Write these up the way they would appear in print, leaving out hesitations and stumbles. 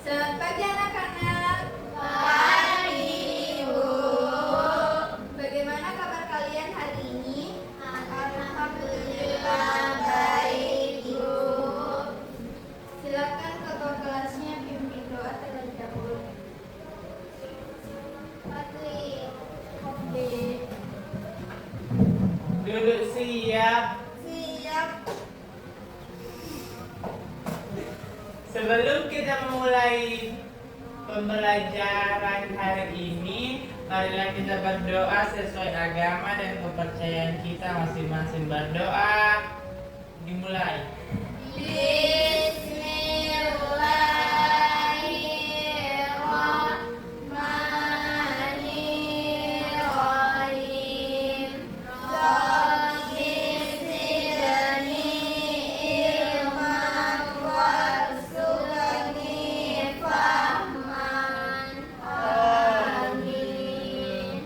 Selamat pagi anak-anak. Pagi, Ibu. Bagaimana kabar kalian hari ini? Alhamdulillah baik, Ibu. Silakan ketua kelasnya pimpin doa terlebih dahulu. Oke. Duduk siap. Siap. Sebelum kita memulai pembelajaran hari ini, marilah kita berdoa sesuai agama dan kepercayaan kita masing-masing. Berdoa dimulai. Bismillahirrahmanirrahim. Rabbi zidni ilman warzuqni fahman. Amin.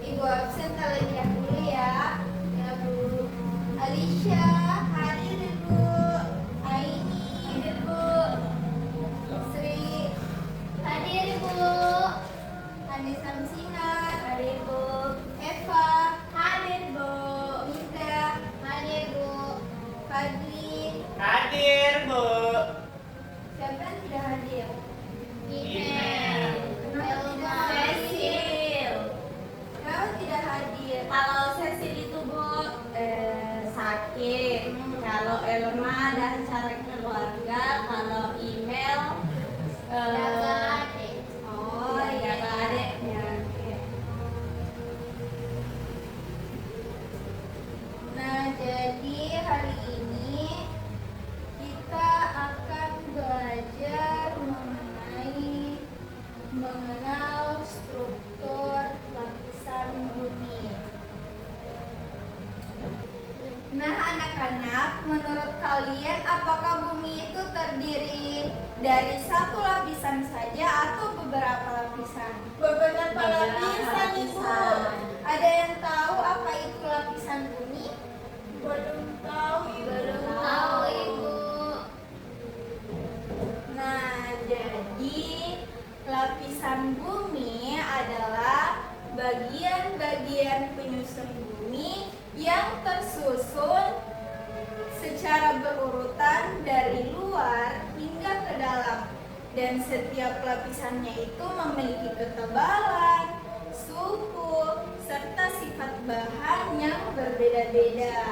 Ibu absen terlebih dahulu ya. Ya Bu. Alicia, hadir Ibu. Aini, hadir Bu. Sri, Hadir, Ibu. Andi Samsina, Hadir, Bu. Eva, Hadir, Bu. Nida, Hadir, Bu. Fadli. Hadir, Bu. Siapa yang tidak hadir? Email. Cecil. Kenapa tidak hadir? Kalau Cecil itu, Bu, sakit. Kalau Elma ada acara keluarga. Kalau email jaga adik. Oh, jaga adiknya. Nah, jadi hari ini kita akan belajar mengenal struktur lapisan bumi. Nah, anak-anak, menurut kalian apakah bumi itu terdiri dari satu lapisan saja atau beberapa lapisan? Beberapa lapisan, Ibu. Ada yang tahu apa itu lapisan bumi? Belum tahu, Ibu. Nah, jadi lapisan bumi adalah bagian-bagian penyusun bumi yang tersusun secara berurutan dari luar hingga ke dalam, dan setiap lapisannya itu memiliki ketebalan, suhu, serta sifat bahan yang berbeda-beda.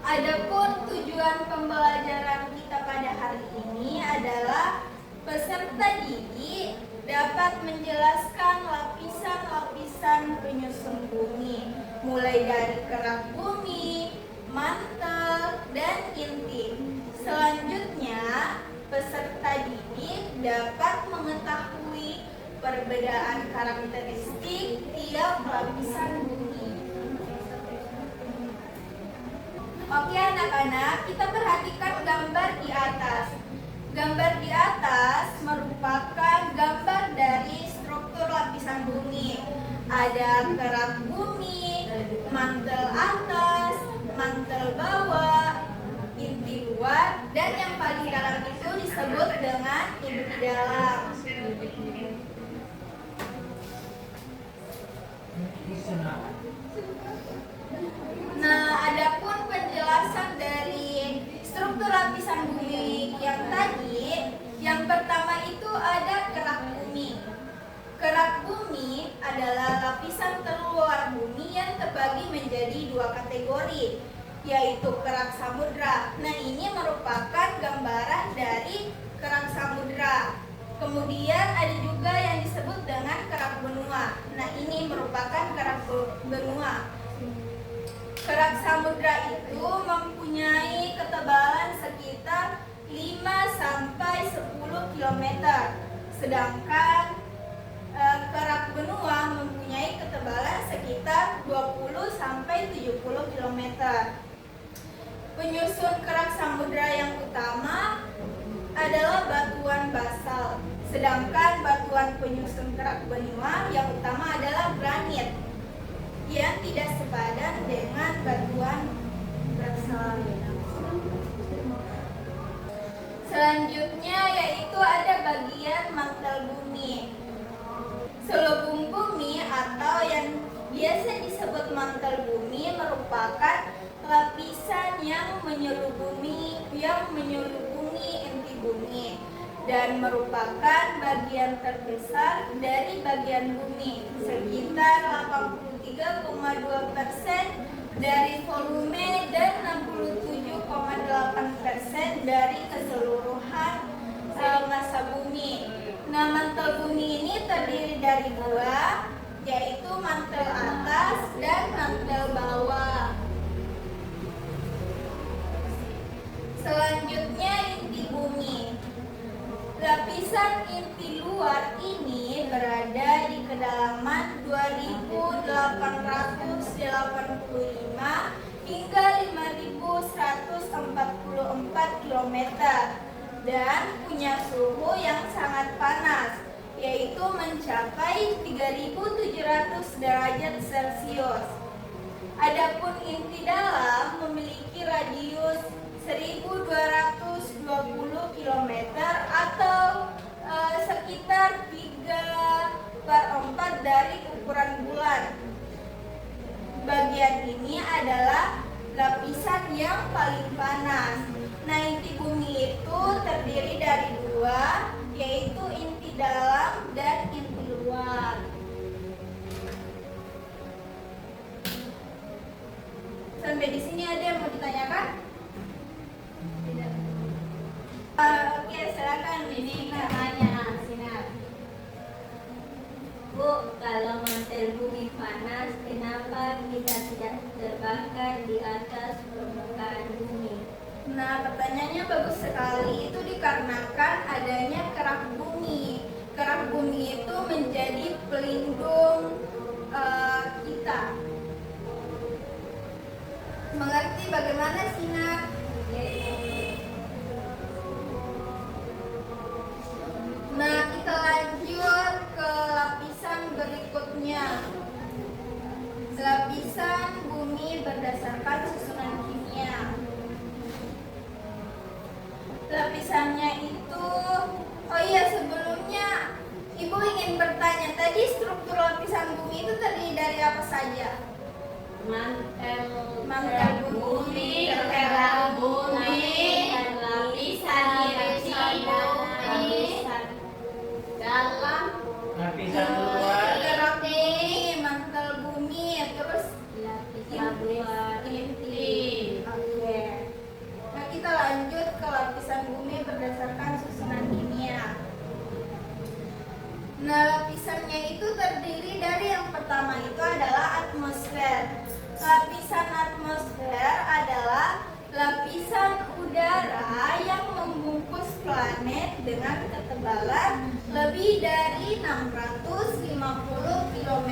Adapun tujuan pembelajaran kita pada hari ini adalah peserta didik dapat menjelaskan lapisan-lapisan penyusun bumi, mulai dari kerak bumi, mantel, dan inti. Selanjutnya, peserta didik dapat mengetahui perbedaan karakteristik tiap lapisan bumi. Oke anak-anak, kita perhatikan gambar di atas. Gambar di atas merupakan gambar dari struktur lapisan bumi. Ada kerak bumi, mantel atas, mantel bawah, inti luar, dan yang paling dalam itu disebut dengan inti dalam. Nah, adapun penjelasan dari struktur lapisan bumi yang tadi, yang pertama itu ada kerak bumi. Kerak bumi adalah lapisan terluar bumi yang terbagi menjadi dua kategori, yaitu kerak samudra. Nah, ini merupakan gambaran dari kerak samudra. Kemudian ada juga yang disebut dengan kerak benua. Nah, ini merupakan kerak benua. Kerak samudra itu mempunyai ketebalan sekitar 5-10 km. Sedangkan kerak benua mempunyai ketebalan sekitar 20-70 km. Penyusun kerak samudra yang utama adalah batuan basal. Sedangkan batuan penyusun kerak benua yang utama adalah granit, yang tidak sepadan dengan batuan basal. Selanjutnya yaitu ada bagian mantel bumi. Selubung bumi atau yang biasa disebut mantel bumi merupakan lapisan yang menyelubungi inti bumi dan merupakan bagian terbesar dari bagian bumi, sekitar 83,2% dari volume dan 67,8% dari keseluruhan massa bumi. Nah, mantel bumi ini terdiri dari dua, yaitu mantel atas dan mantel bawah. Selanjutnya inti bumi. Lapisan inti luar ini berada di kedalaman 2.885 hingga 5.144 km dan punya suhu yang sangat panas, yaitu mencapai 3.700 derajat Celcius. Adapun inti dalam memiliki radius 1.220 km atau sekitar 3/4 dari ukuran bulan. Bagian ini adalah lapisan yang paling panas. Nah, inti bumi itu terdiri dari dua, yaitu inti dalam dan inti luar. Sampai di sini ada yang mau ditanyakan? Tidak. Oke, silakan. Ini pertanyaan Sinar. Bu, kalau mantel bumi panas, kenapa kita tidak terbakar di atas permukaan bumi? Nah, pertanyaannya bagus sekali. Itu dikarenakan adanya kerak bumi. Kerak bumi itu menjadi pelindung kita. Mengerti bagaimana, Sinar? Nah, kita lanjut ke lapisan berikutnya. Lapisan bumi berdasarkan susunan kimia. Lapisannya itu, oh iya, sebelumnya Ibu ingin bertanya, tadi struktur lapisan bumi itu terdiri dari apa saja? Mantel bumi, kerak bumi, dan lapisan inti bumi, dalam Lapisan luar. Kerak bumi, mantel bumi, terus lapisan luar inti. Oke. Nah, kita lanjut ke lapisan bumi berdasarkan susunan kimia. Nah, lapisannya itu terdiri dari yang pertama itu adalah atmosfer. Lapisan atmosfer adalah lapisan udara yang membungkus planet dengan ketebalan lebih dari 650 km.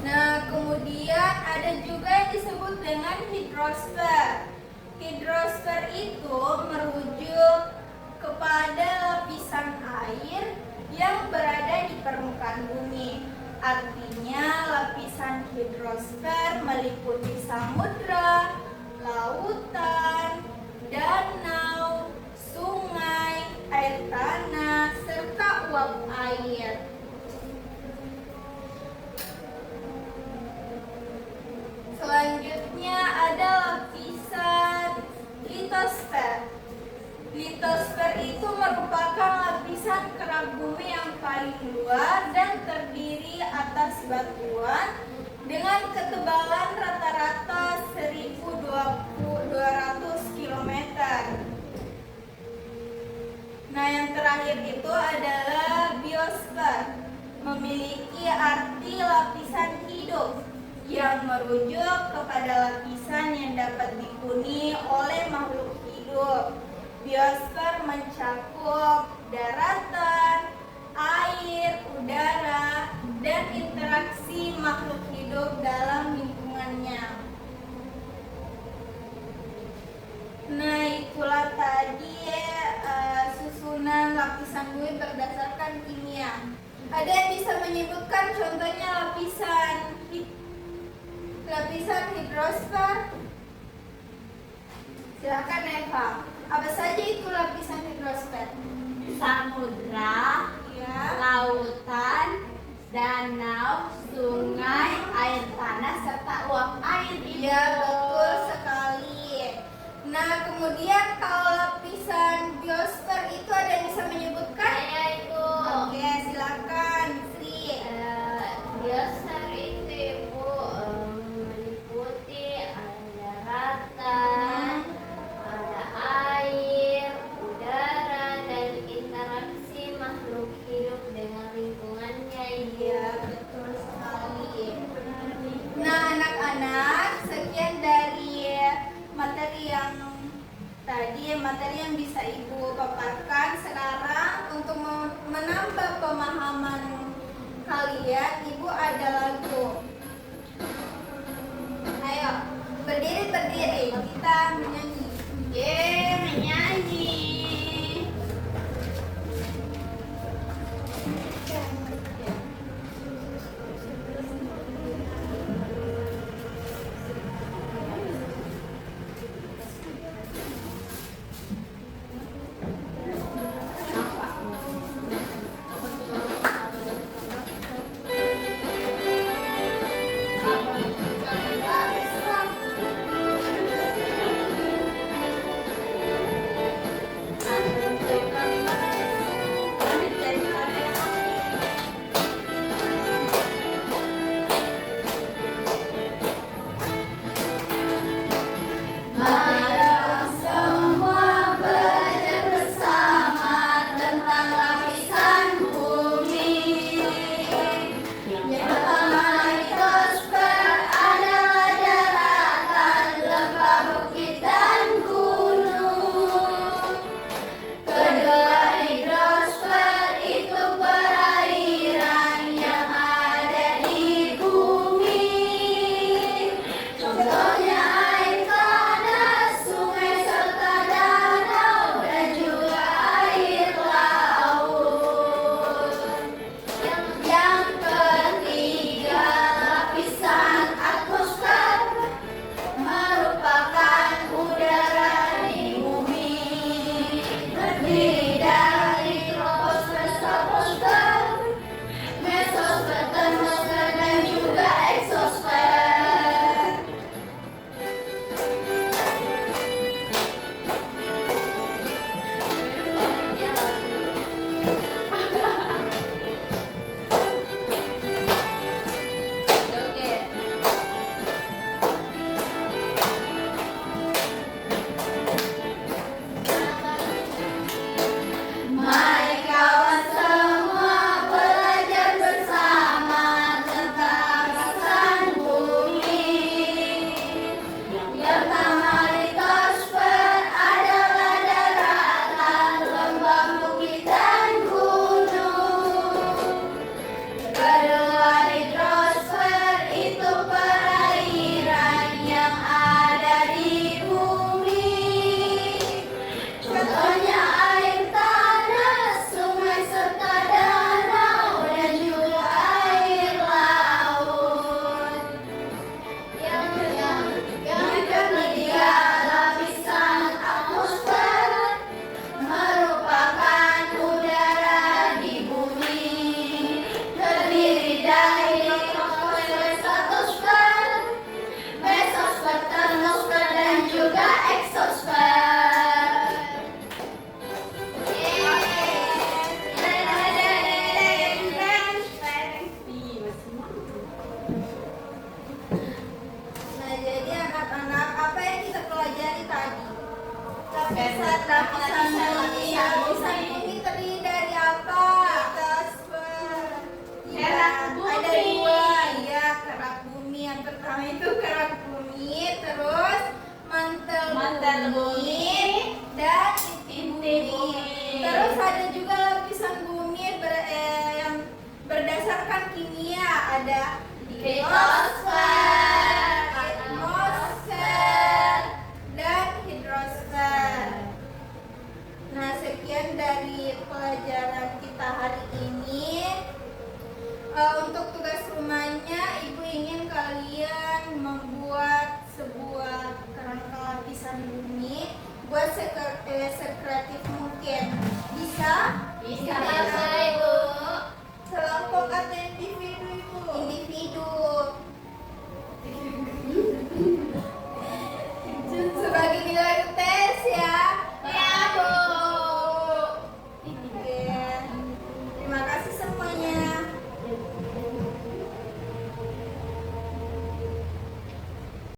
Nah, kemudian ada juga yang disebut dengan hidrosfer. Hidrosfer itu merujuk kepada lapisan air yang berada di permukaan bumi. Artinya, lapisan hidrosfer meliputi samudra, lautan, danau, sungai, air tanah, serta uap air. Selanjutnya ada lapisan litosfer. Litosfer itu merupakan lapisan kerak bumi yang paling luar dan terdiri atas batuan dengan ketebalan rata-rata 1.200 km. Nah, yang terakhir itu adalah biosfer, memiliki arti lapisan hidup yang merujuk kepada lapisan yang dapat dihuni oleh makhluk hidup. Biosfer mencakup daratan, air, udara, dan interaksi makhluk hidup dalam lingkungannya. Nah, itulah tadi susunan lapisan bumi berdasarkan kimia. Ada yang bisa menyebutkan contohnya lapisan hidrosfer? Silakan Eva. Apa saja itu lapisan hidrosfer? Samudra, Ya. lautan, danau, sungai, air tanah, serta uap air. Iya, betul sekali. Nah, kemudian kalau lapisan biosfer itu ada yang bisa menyebutkan? Saya itu. Oke, silakan Sri. Biosfer itu Ibu meliputi ada daratan, ada air, udara, dan interaksi makhluk hidup dengan lingkungannya. Iya, betul sekali. Nah, anak-anak, sekian dari materi yang bisa Ibu paparkan. Sekarang untuk menambah pemahaman kalian, Ibu ada lagu. Ayo, berdiri, kita menyanyi. Menyanyi. Mari semua belajar bersama tentang lapisan bumi. Yang pertama litosfer adalah daratan, lembah, bukit, dan gunung. Kedua hidrosfer itu perairan yang ada di bumi. Contohnya air tanah, sungai, serta danau, dan juga air laut. Yang ketiga, lapisan atmosfer merupakan udara di bumi. Terdiri dari troposfer, stratosfer, mesosfer, termosfer, dan juga eksosfer. Mari kawan semua belajar bersama tentang lapisan bumi. Yang pertama litosfer adalah daratan, lembah, bukit, dan gunung. Kedua hidrosfer itu perairan yang ada di bumi. Contohnya air tanah, sungai, serta danau, dan juga air laut. Yang ketiga, lapisan atmosfer merupakan udara di bumi. Terdiri dari troposfer, stratosfer, mesosfer, termosfer, dan juga eksosfer. Nah, jadi anak-anak, apa yang kita pelajari tadi? Lapisan bumi terdiri dari apa? Ya, ada dua, ya, kerak bumi. Yang pertama itu kerak bumi, terus mantel bumi, dan inti bumi. Terus ada juga lapisan bumi yang berdasarkan kimia, ada litosfer,